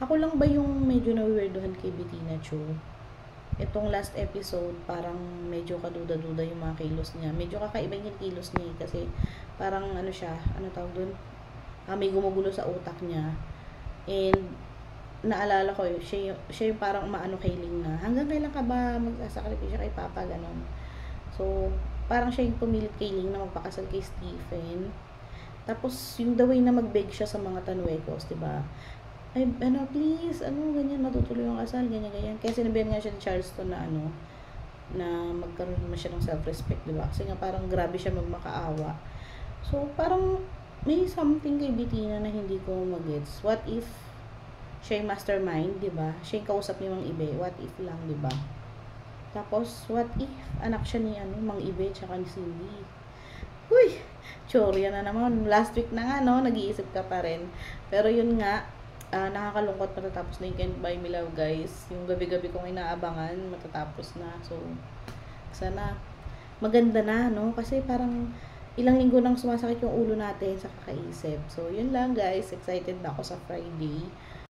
Ako lang ba yung medyo nawiwerduhan kay Bettina Chu? Itong last episode, parang medyo kaduda-duda yung mga kilos niya. Medyo kakaiba yung kilos niya kasi parang ano siya, ano tawag dun? May gumugulo sa utak niya. And naalala ko, siya yung parang maano kay Ling na, hanggang kailan ka ba magsasakripisyo kay Papa, ganon. So, parang siya yung pumilit kay Ling na magpakasal kay Stephen. Tapos, yung the way na mag-beg siya sa mga Tanuecos, diba? Ay, ano, please, ano, ganyan, matutuloy yung kasal, ganyan, ganyan. Kaya sinabihan nga siya ni Charleston na, ano, na magkaroon naman siya ng self-respect, diba? Kasi nga parang grabe siya magmakaawa. So, parang may something kay Bettina na hindi ko magets. What if siya yung mastermind, diba? Siya yung kausap ni Mang Ibe. What if lang, diba? Tapos, what if anak siya ni, ano, Mang Ibe, tsaka ni Cindy? Uy! Chorya na naman. Last week na nga, no? Nag-iisip ka pa rin. Pero yun nga, nakakalungkot matatapos na yung Can't Buy Me Love, guys. Yung gabi-gabi kong inaabangan, matatapos na. So, sana maganda na, no? Kasi parang ilang linggo nang sumasakit yung ulo natin sa kakaisip. So, yun lang, guys. Excited na ako sa Friday.